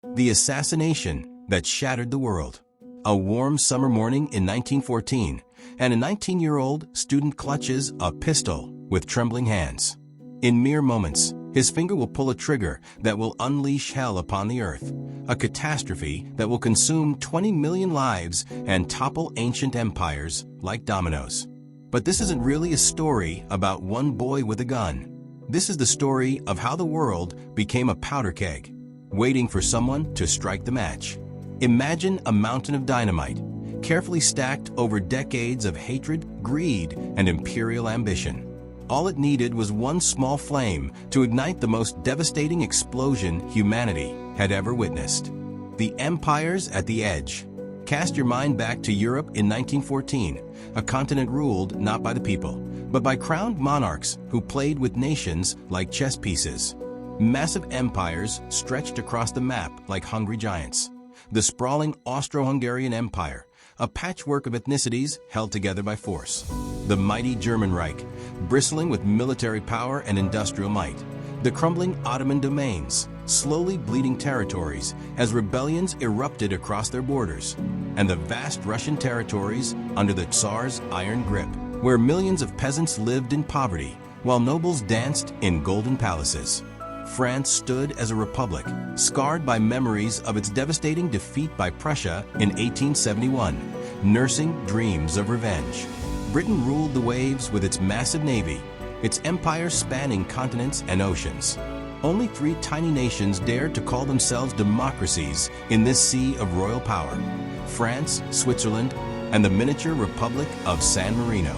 The assassination that shattered the world. A warm summer morning in 1914, and a 19-year-old student clutches a pistol with trembling hands. In mere moments, his finger will pull a trigger that will unleash hell upon the earth, a catastrophe that will consume 20 million lives and topple ancient empires like dominoes. But this isn't really a story about one boy with a gun. This is the story of how the world became a powder keg, waiting for someone to strike the match. Imagine a mountain of dynamite, carefully stacked over decades of hatred, greed, and imperial ambition. All it needed was one small flame to ignite the most devastating explosion humanity had ever witnessed. The empires at the edge. Cast your mind back to Europe in 1914, a continent ruled not by the people, but by crowned monarchs who played with nations like chess pieces. Massive empires stretched across the map like hungry giants. The sprawling Austro-Hungarian Empire, a patchwork of ethnicities held together by force. The mighty German Reich, bristling with military power and industrial might. The crumbling Ottoman domains, slowly bleeding territories as rebellions erupted across their borders. And the vast Russian territories under the Tsar's iron grip, where millions of peasants lived in poverty while nobles danced in golden palaces. France stood as a republic, scarred by memories of its devastating defeat by Prussia in 1871, nursing dreams of revenge. Britain ruled the waves with its massive navy, its empire spanning continents and oceans. Only 3 tiny nations dared to call themselves democracies in this sea of royal power: France, Switzerland, and the miniature Republic of San Marino.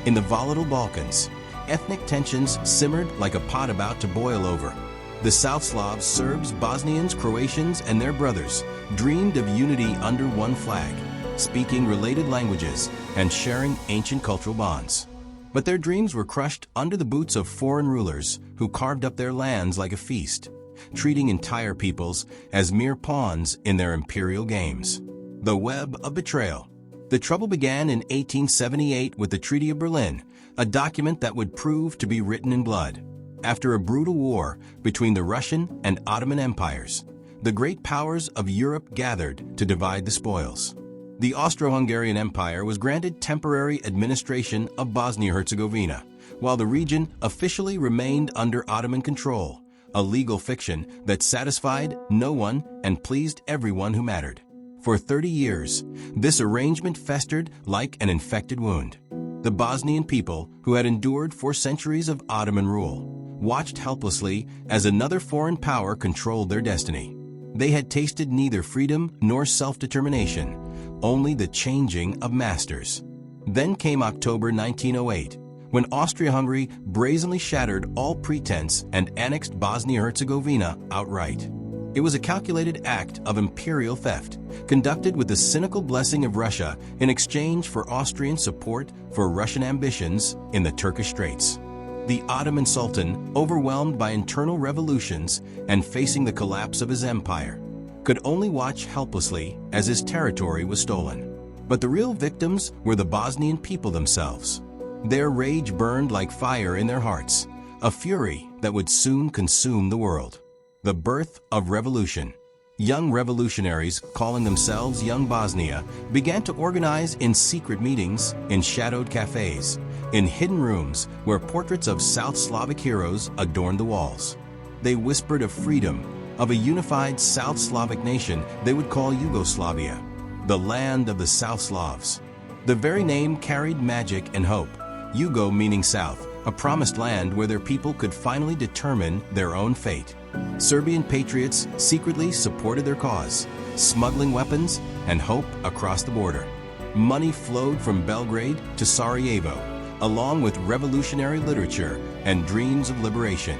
In the volatile Balkans, ethnic tensions simmered like a pot about to boil over. The South Slavs, Serbs, Bosnians, Croatians, and their brothers dreamed of unity under one flag, speaking related languages and sharing ancient cultural bonds. But their dreams were crushed under the boots of foreign rulers who carved up their lands like a feast, treating entire peoples as mere pawns in their imperial games. The web of betrayal. The trouble began in 1878 with the Treaty of Berlin, a document that would prove to be written in blood. After a brutal war between the Russian and Ottoman empires, the great powers of Europe gathered to divide the spoils. The Austro-Hungarian Empire was granted temporary administration of Bosnia-Herzegovina, while the region officially remained under Ottoman control, a legal fiction that satisfied no one and pleased everyone who mattered. For 30 years, this arrangement festered like an infected wound. The Bosnian people, who had endured 4 centuries of Ottoman rule, watched helplessly as another foreign power controlled their destiny. They had tasted neither freedom nor self-determination, only the changing of masters. Then came October 1908, when Austria-Hungary brazenly shattered all pretense and annexed Bosnia-Herzegovina outright. It was a calculated act of imperial theft, conducted with the cynical blessing of Russia in exchange for Austrian support for Russian ambitions in the Turkish Straits. The Ottoman Sultan, overwhelmed by internal revolutions and facing the collapse of his empire, could only watch helplessly as his territory was stolen. But the real victims were the Bosnian people themselves. Their rage burned like fire in their hearts, a fury that would soon consume the world. The birth of revolution. Young revolutionaries, calling themselves Young Bosnia, began to organize in secret meetings, in shadowed cafes, in hidden rooms where portraits of South Slavic heroes adorned the walls. They whispered of freedom, of a unified South Slavic nation they would call Yugoslavia, the land of the South Slavs. The very name carried magic and hope, Yugo meaning South, a promised land where their people could finally determine their own fate. Serbian patriots secretly supported their cause, smuggling weapons and hope across the border. Money flowed from Belgrade to Sarajevo, along with revolutionary literature and dreams of liberation.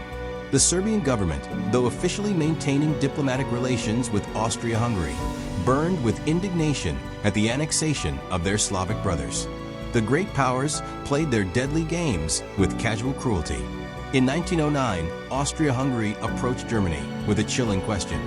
The Serbian government, though officially maintaining diplomatic relations with Austria-Hungary, burned with indignation at the annexation of their Slavic brothers. The great powers played their deadly games with casual cruelty. In 1909, Austria-Hungary approached Germany with a chilling question.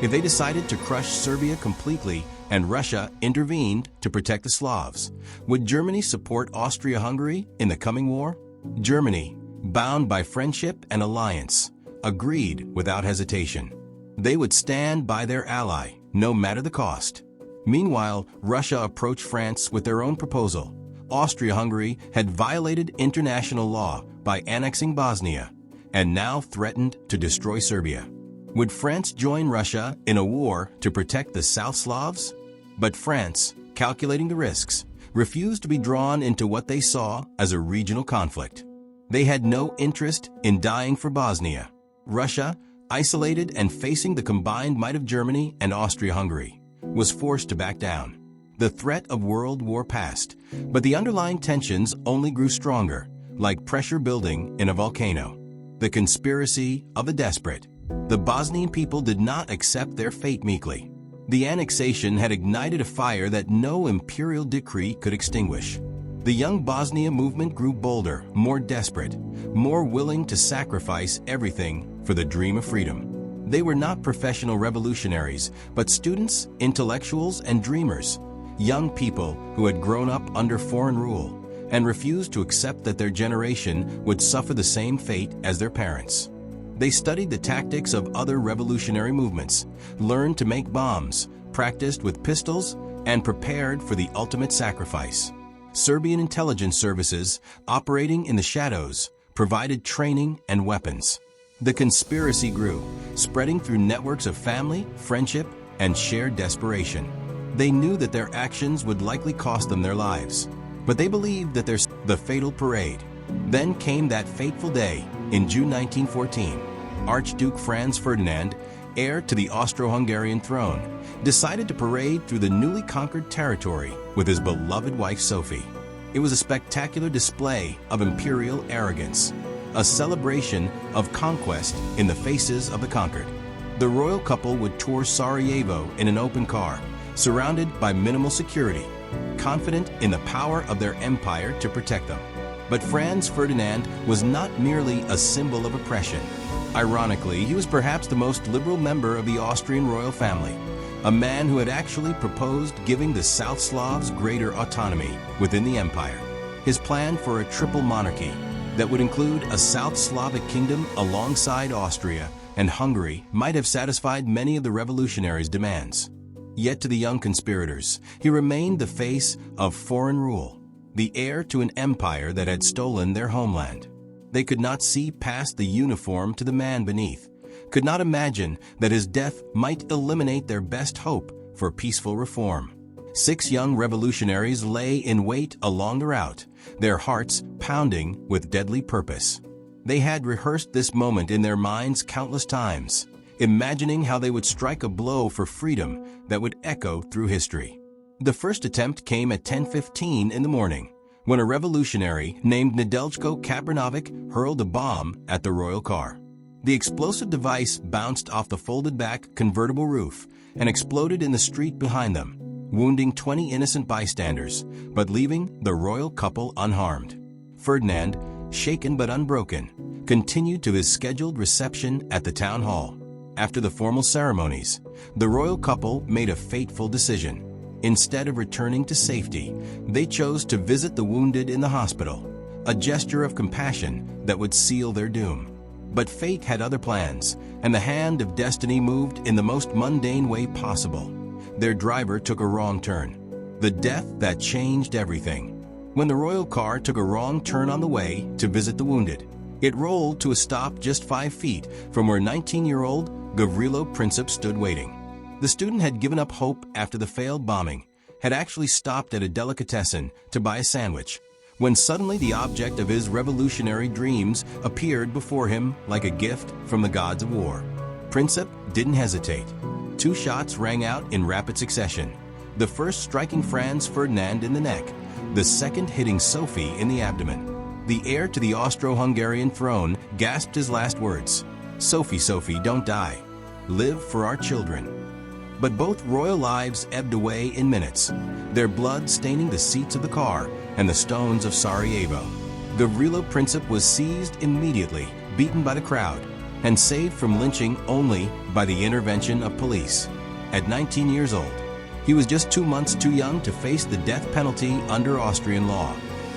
If they decided to crush Serbia completely and Russia intervened to protect the Slavs, would Germany support Austria-Hungary in the coming war? Germany, bound by friendship and alliance, agreed without hesitation. They would stand by their ally, no matter the cost. Meanwhile, Russia approached France with their own proposal. Austria-Hungary had violated international law by annexing Bosnia and now threatened to destroy Serbia. Would France join Russia in a war to protect the South Slavs? But France, calculating the risks, refused to be drawn into what they saw as a regional conflict. They had no interest in dying for Bosnia. Russia, isolated and facing the combined might of Germany and Austria-Hungary, was forced to back down. The threat of World War passed, but the underlying tensions only grew stronger, like pressure building in a volcano. The conspiracy of the desperate. The Bosnian people did not accept their fate meekly. The annexation had ignited a fire that no imperial decree could extinguish. The young Bosnia movement grew bolder, more desperate, more willing to sacrifice everything for the dream of freedom. They were not professional revolutionaries, but students, intellectuals, and dreamers. Young people who had grown up under foreign rule and refused to accept that their generation would suffer the same fate as their parents. They studied the tactics of other revolutionary movements, learned to make bombs, practiced with pistols, and prepared for the ultimate sacrifice. Serbian intelligence services, operating in the shadows, provided training and weapons. The conspiracy grew, spreading through networks of family, friendship, and shared desperation. They knew that their actions would likely cost them their lives, but they believed that the fatal parade. Then came that fateful day in June 1914. Archduke Franz Ferdinand, heir to the Austro-Hungarian throne, decided to parade through the newly conquered territory with his beloved wife Sophie. It was a spectacular display of imperial arrogance, a celebration of conquest in the faces of the conquered. The royal couple would tour Sarajevo in an open car, surrounded by minimal security, confident in the power of their empire to protect them. But Franz Ferdinand was not merely a symbol of oppression. Ironically, he was perhaps the most liberal member of the Austrian royal family, a man who had actually proposed giving the South Slavs greater autonomy within the empire. His plan for a triple monarchy that would include a South Slavic kingdom alongside Austria and Hungary might have satisfied many of the revolutionaries' demands. Yet to the young conspirators, he remained the face of foreign rule, the heir to an empire that had stolen their homeland. They could not see past the uniform to the man beneath, could not imagine that his death might eliminate their best hope for peaceful reform. 6 young revolutionaries lay in wait along the route, their hearts pounding with deadly purpose. They had rehearsed this moment in their minds countless times, imagining how they would strike a blow for freedom that would echo through history. The first attempt came at 10:15 in the morning, when a revolutionary named Nedeljko Kabranovic hurled a bomb at the royal car. The explosive device bounced off the folded-back convertible roof and exploded in the street behind them, wounding 20 innocent bystanders, but leaving the royal couple unharmed. Ferdinand, shaken but unbroken, continued to his scheduled reception at the town hall. After the formal ceremonies, the royal couple made a fateful decision. Instead of returning to safety, they chose to visit the wounded in the hospital, a gesture of compassion that would seal their doom. But fate had other plans, and the hand of destiny moved in the most mundane way possible. Their driver took a wrong turn, the death that changed everything. When the royal car took a wrong turn on the way to visit the wounded, it rolled to a stop just 5 feet from where 19-year-old Gavrilo Princip stood waiting. The student had given up hope after the failed bombing, had actually stopped at a delicatessen to buy a sandwich, when suddenly the object of his revolutionary dreams appeared before him like a gift from the gods of war. Princip didn't hesitate. 2 shots rang out in rapid succession, the first striking Franz Ferdinand in the neck, the second hitting Sophie in the abdomen. The heir to the Austro-Hungarian throne gasped his last words, "Sophie, Sophie, don't die. Live for our children." But both royal lives ebbed away in minutes, their blood staining the seats of the car and the stones of Sarajevo. Gavrilo Princip was seized immediately, beaten by the crowd, and saved from lynching only by the intervention of police. At 19 years old, he was just 2 months too young to face the death penalty under Austrian law.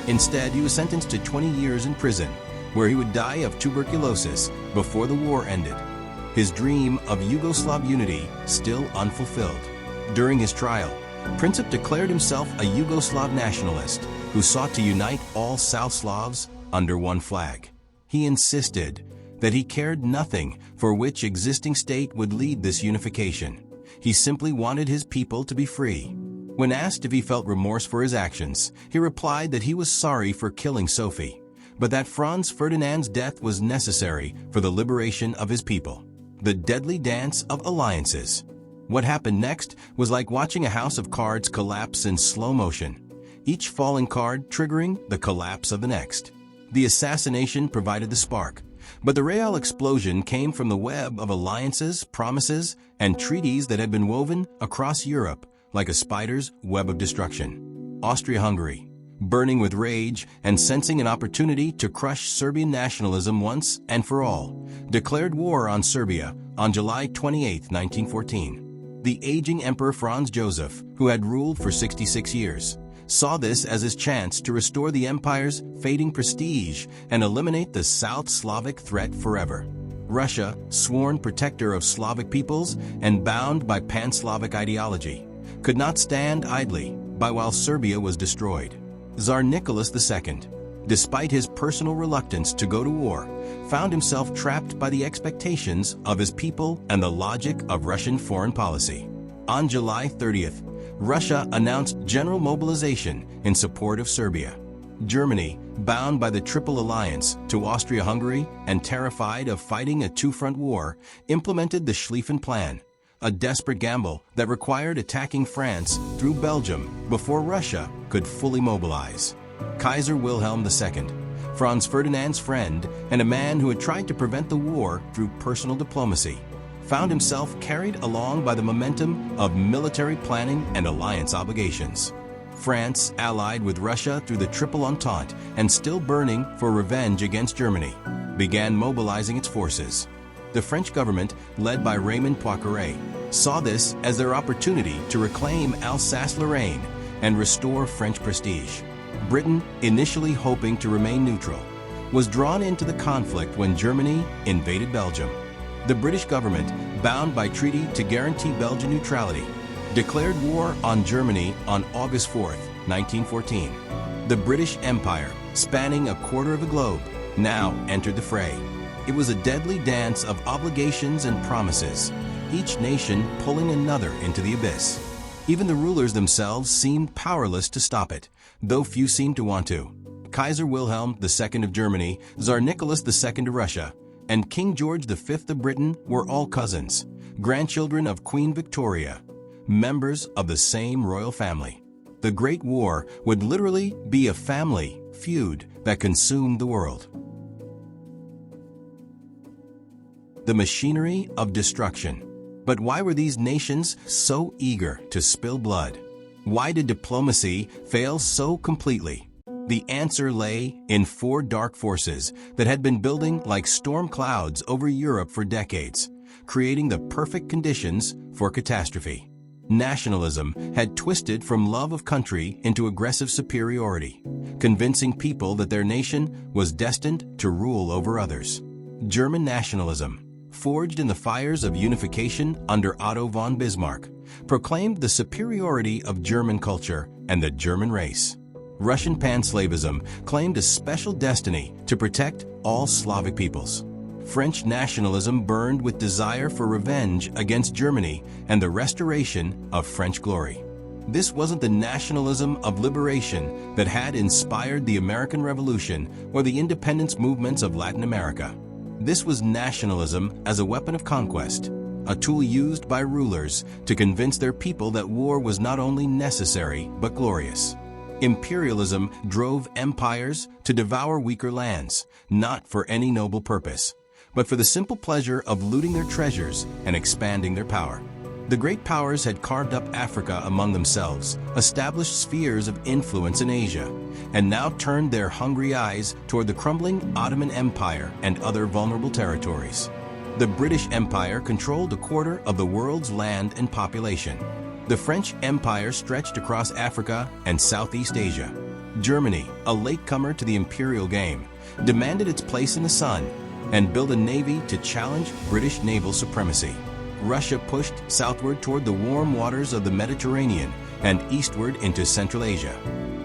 Instead, he was sentenced to 20 years in prison, where he would die of tuberculosis before the war ended. his dream of Yugoslav unity still unfulfilled. During his trial, Princip declared himself a Yugoslav nationalist who sought to unite all South Slavs under one flag. He insisted that he cared nothing for which existing state would lead this unification. He simply wanted his people to be free. When asked if he felt remorse for his actions, he replied that he was sorry for killing Sophie, but that Franz Ferdinand's death was necessary for the liberation of his people. The deadly dance of alliances. What happened next was like watching a house of cards collapse in slow motion, each falling card triggering the collapse of the next. The assassination provided the spark, but the real explosion came from the web of alliances, promises, and treaties that had been woven across Europe like a spider's web of destruction. Austria-Hungary, burning with rage and sensing an opportunity to crush Serbian nationalism once and for all, declared war on Serbia on July 28, 1914. The aging Emperor Franz Joseph, who had ruled for 66 years, saw this as his chance to restore the empire's fading prestige and eliminate the South Slavic threat forever. Russia, sworn protector of Slavic peoples and bound by pan-Slavic ideology, could not stand idly by while Serbia was destroyed. Tsar Nicholas II, despite his personal reluctance to go to war, found himself trapped by the expectations of his people and the logic of Russian foreign policy. On July 30th, Russia announced general mobilization in support of Serbia. Germany, bound by the Triple Alliance to Austria-Hungary and terrified of fighting a two-front war, implemented the Schlieffen Plan, a desperate gamble that required attacking France through Belgium before Russia could fully mobilize. Kaiser Wilhelm II, Franz Ferdinand's friend and a man who had tried to prevent the war through personal diplomacy, found himself carried along by the momentum of military planning and alliance obligations. France, allied with Russia through the Triple Entente and still burning for revenge against Germany, began mobilizing its forces. The French government, led by Raymond Poincaré, saw this as their opportunity to reclaim Alsace-Lorraine and restore French prestige. Britain, initially hoping to remain neutral, was drawn into the conflict when Germany invaded Belgium. The British government, bound by treaty to guarantee Belgian neutrality, declared war on Germany on August 4, 1914. The British Empire, spanning a quarter of the globe, now entered the fray. It was a deadly dance of obligations and promises, each nation pulling another into the abyss. Even the rulers themselves seemed powerless to stop it, though few seemed to want to. Kaiser Wilhelm II of Germany, Tsar Nicholas II of Russia, and King George V of Britain were all cousins, grandchildren of Queen Victoria, members of the same royal family. The Great War would literally be a family feud that consumed the world. The machinery of destruction. But why were these nations so eager to spill blood? Why did diplomacy fail so completely? The answer lay in four dark forces that had been building like storm clouds over Europe for decades, creating the perfect conditions for catastrophe. Nationalism had twisted from love of country into aggressive superiority, convincing people that their nation was destined to rule over others. German nationalism, forged in the fires of unification under Otto von Bismarck, proclaimed the superiority of German culture and the German race. Russian pan-Slavism claimed a special destiny to protect all Slavic peoples. French nationalism burned with desire for revenge against Germany and the restoration of French glory. This wasn't the nationalism of liberation that had inspired the American Revolution or the independence movements of Latin America. This was nationalism as a weapon of conquest, a tool used by rulers to convince their people that war was not only necessary but glorious. Imperialism drove empires to devour weaker lands, not for any noble purpose, but for the simple pleasure of looting their treasures and expanding their power. The great powers had carved up Africa among themselves, established spheres of influence in Asia, and now turned their hungry eyes toward the crumbling Ottoman Empire and other vulnerable territories. The British Empire controlled a quarter of the world's land and population. The French Empire stretched across Africa and Southeast Asia. Germany, a latecomer to the imperial game, demanded its place in the sun, and build a navy to challenge British naval supremacy. Russia pushed southward toward the warm waters of the Mediterranean and eastward into Central Asia.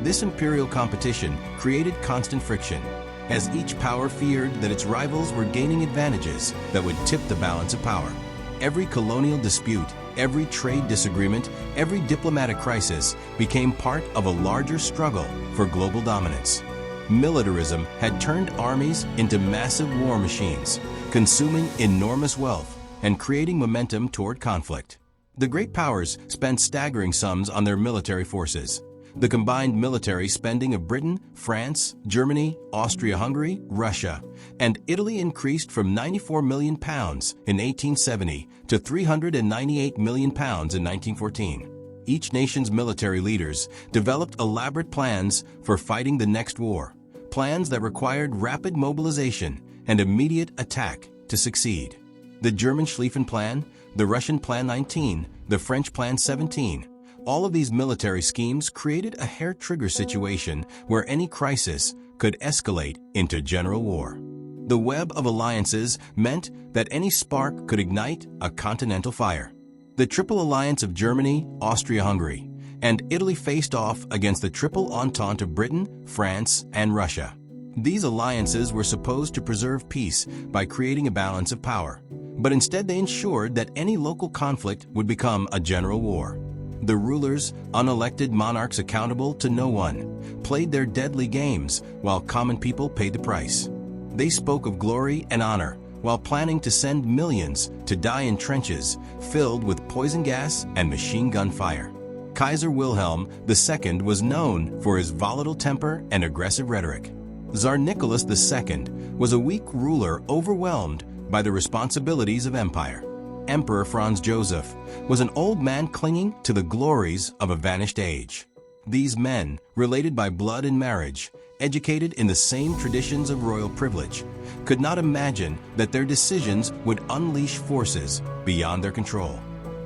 This imperial competition created constant friction, as each power feared that its rivals were gaining advantages that would tip the balance of power. Every colonial dispute, every trade disagreement, every diplomatic crisis became part of a larger struggle for global dominance. Militarism had turned armies into massive war machines, consuming enormous wealth and creating momentum toward conflict. The great powers spent staggering sums on their military forces. The combined military spending of Britain, France, Germany, Austria-Hungary, Russia, and Italy increased from £94 million in 1870 to £398 million in 1914. Each nation's military leaders developed elaborate plans for fighting the next war, plans that required rapid mobilization and immediate attack to succeed. The German Schlieffen Plan, the Russian Plan 19, the French Plan 17, all of these military schemes created a hair-trigger situation where any crisis could escalate into general war. The web of alliances meant that any spark could ignite a continental fire. The Triple Alliance of Germany, Austria-Hungary, and Italy faced off against the Triple Entente of Britain, France, and Russia. These alliances were supposed to preserve peace by creating a balance of power, but instead they ensured that any local conflict would become a general war. The rulers, unelected monarchs accountable to no one, played their deadly games while common people paid the price. They spoke of glory and honor while planning to send millions to die in trenches filled with poison gas and machine gun fire. Kaiser Wilhelm II was known for his volatile temper and aggressive rhetoric. Tsar Nicholas II was a weak ruler overwhelmed by the responsibilities of empire. Emperor Franz Joseph was an old man clinging to the glories of a vanished age. These men, related by blood and marriage, educated in the same traditions of royal privilege, could not imagine that their decisions would unleash forces beyond their control.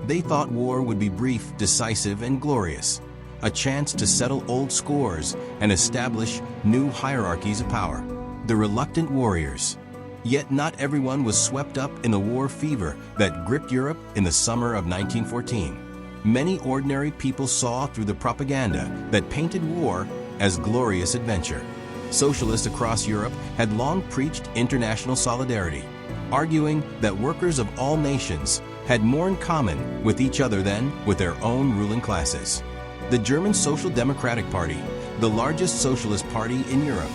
They thought war would be brief, decisive, and glorious, a chance to settle old scores and establish new hierarchies of power. The reluctant warriors. Yet not everyone was swept up in the war fever that gripped Europe in the summer of 1914. Many ordinary people saw through the propaganda that painted war as glorious adventure. Socialists across Europe had long preached international solidarity, arguing that workers of all nations had more in common with each other than with their own ruling classes. The German Social Democratic Party, the largest socialist party in Europe,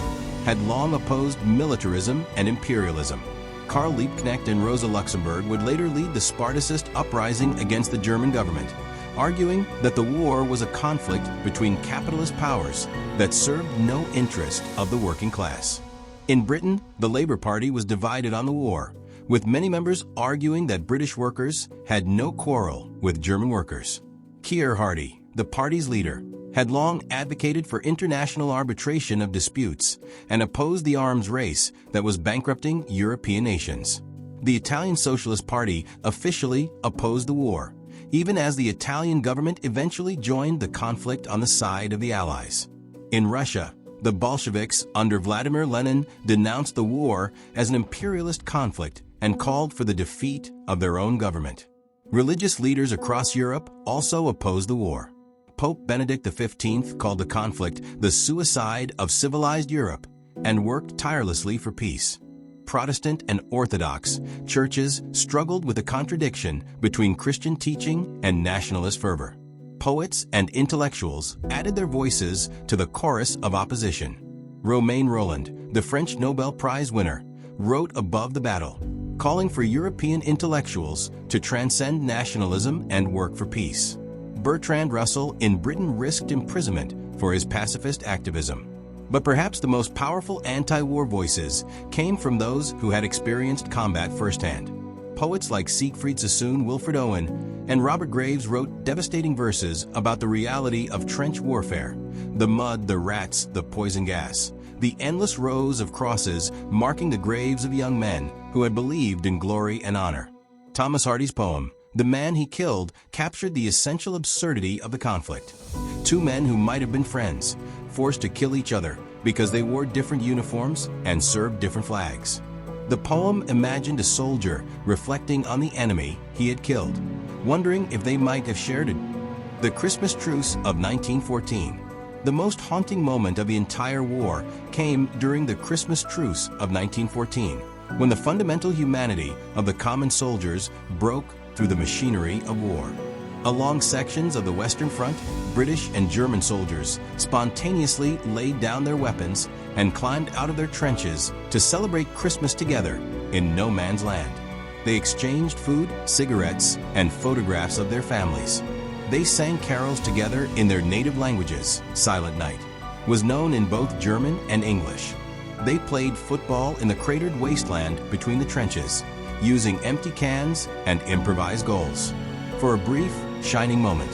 had long opposed militarism and imperialism. Karl Liebknecht and Rosa Luxemburg would later lead the Spartacist uprising against the German government, arguing that the war was a conflict between capitalist powers that served no interest of the working class. In Britain, the Labour Party was divided on the war, with many members arguing that British workers had no quarrel with German workers. Keir Hardie, the party's leader, had long advocated for international arbitration of disputes and opposed the arms race that was bankrupting European nations. The Italian Socialist Party officially opposed the war, even as the Italian government eventually joined the conflict on the side of the Allies. In Russia, the Bolsheviks under Vladimir Lenin denounced the war as an imperialist conflict and called for the defeat of their own government. Religious leaders across Europe also opposed the war. Pope Benedict XV called the conflict the suicide of civilized Europe and worked tirelessly for peace. Protestant and Orthodox churches struggled with the contradiction between Christian teaching and nationalist fervor. Poets and intellectuals added their voices to the chorus of opposition. Romain Rolland, the French Nobel Prize winner, wrote above the battle, calling for European intellectuals to transcend nationalism and work for peace. Bertrand Russell in Britain risked imprisonment for his pacifist activism. But perhaps the most powerful anti-war voices came from those who had experienced combat firsthand. Poets like Siegfried Sassoon, Wilfred Owen, and Robert Graves wrote devastating verses about the reality of trench warfare, the mud, the rats, the poison gas, the endless rows of crosses marking the graves of young men who had believed in glory and honor. Thomas Hardy's poem, The Man He Killed, captured the essential absurdity of the conflict. Two men who might have been friends, forced to kill each other because they wore different uniforms and served different flags. The poem imagined a soldier reflecting on the enemy he had killed, wondering if they might have shared it. The Christmas Truce of 1914. The most haunting moment of the entire war came during the Christmas Truce of 1914, when the fundamental humanity of the common soldiers broke through the machinery of war. Along sections of the Western Front, British and German soldiers spontaneously laid down their weapons and climbed out of their trenches to celebrate Christmas together in no man's land. They exchanged food, cigarettes, and photographs of their families. They sang carols together in their native languages. Silent Night was known in both German and English. They played football in the cratered wasteland between the trenches, using empty cans and improvised goals. For a brief, shining moment,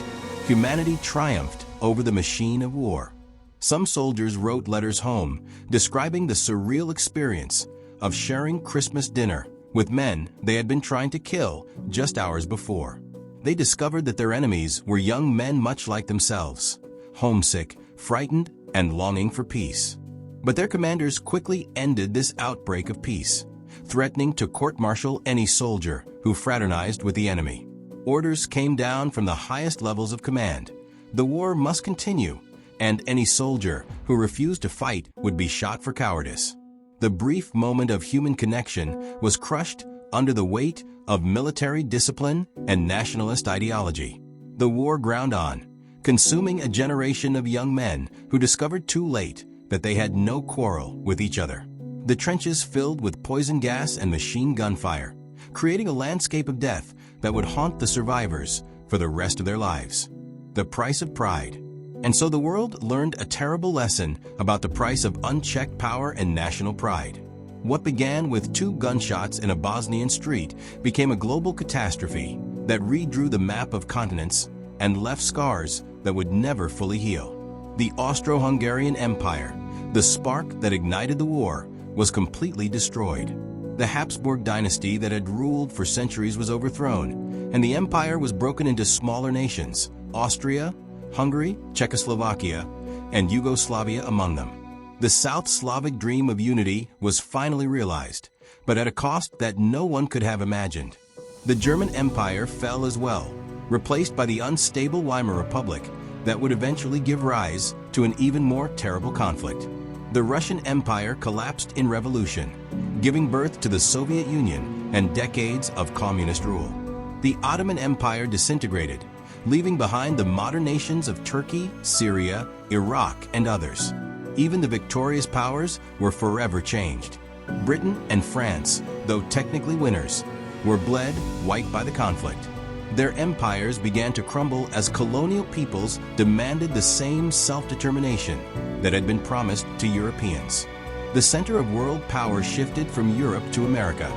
humanity triumphed over the machine of war. Some soldiers wrote letters home, describing the surreal experience of sharing Christmas dinner with men they had been trying to kill just hours before. They discovered that their enemies were young men much like themselves, homesick, frightened, and longing for peace. But their commanders quickly ended this outbreak of peace, threatening to court-martial any soldier who fraternized with the enemy. Orders came down from the highest levels of command. The war must continue, and any soldier who refused to fight would be shot for cowardice. The brief moment of human connection was crushed under the weight of military discipline and nationalist ideology. The war ground on, consuming a generation of young men who discovered too late that they had no quarrel with each other. The trenches filled with poison gas and machine gun fire, creating a landscape of death that would haunt the survivors for the rest of their lives. The price of pride. And so the world learned a terrible lesson about the price of unchecked power and national pride. What began with 2 gunshots in a Bosnian street became a global catastrophe that redrew the map of continents and left scars that would never fully heal. The Austro-Hungarian Empire, the spark that ignited the war, was completely destroyed. The Habsburg dynasty that had ruled for centuries was overthrown, and the empire was broken into smaller nations, Austria, Hungary, Czechoslovakia, and Yugoslavia among them. The South Slavic dream of unity was finally realized, but at a cost that no one could have imagined. The German Empire fell as well, replaced by the unstable Weimar Republic that would eventually give rise to an even more terrible conflict. The Russian Empire collapsed in revolution, giving birth to the Soviet Union and decades of communist rule. The Ottoman Empire disintegrated, leaving behind the modern nations of Turkey, Syria, Iraq, and others. Even the victorious powers were forever changed. Britain and France, though technically winners, were bled white by the conflict. Their empires began to crumble as colonial peoples demanded the same self-determination that had been promised to Europeans. The center of world power shifted from Europe to America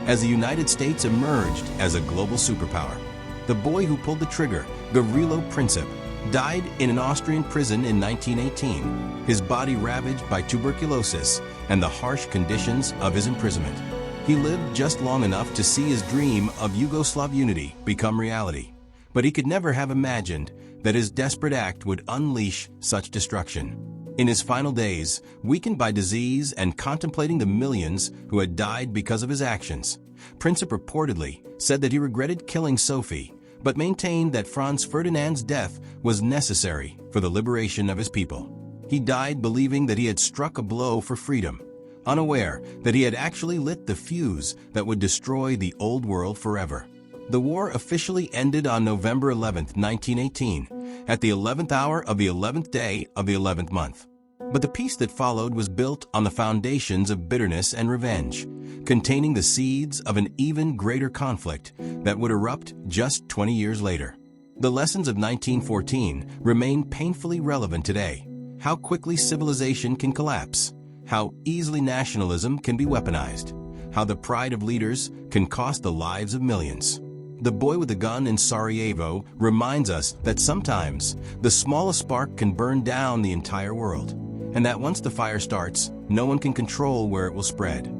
as the United States emerged as a global superpower. The boy who pulled the trigger, Gavrilo Princip, died in an Austrian prison in 1918, his body ravaged by tuberculosis and the harsh conditions of his imprisonment. He lived just long enough to see his dream of Yugoslav unity become reality, but he could never have imagined that his desperate act would unleash such destruction. In his final days, weakened by disease and contemplating the millions who had died because of his actions, Princip reportedly said that he regretted killing Sophie, but maintained that Franz Ferdinand's death was necessary for the liberation of his people. He died believing that he had struck a blow for freedom, unaware that he had actually lit the fuse that would destroy the old world forever. The war officially ended on November 11, 1918, at the 11th hour of the 11th day of the 11th month. But the peace that followed was built on the foundations of bitterness and revenge, containing the seeds of an even greater conflict that would erupt just 20 years later. The lessons of 1914 remain painfully relevant today. How quickly civilization can collapse, how easily nationalism can be weaponized, how the pride of leaders can cost the lives of millions. The boy with the gun in Sarajevo reminds us that sometimes the smallest spark can burn down the entire world, and that once the fire starts, no one can control where it will spread.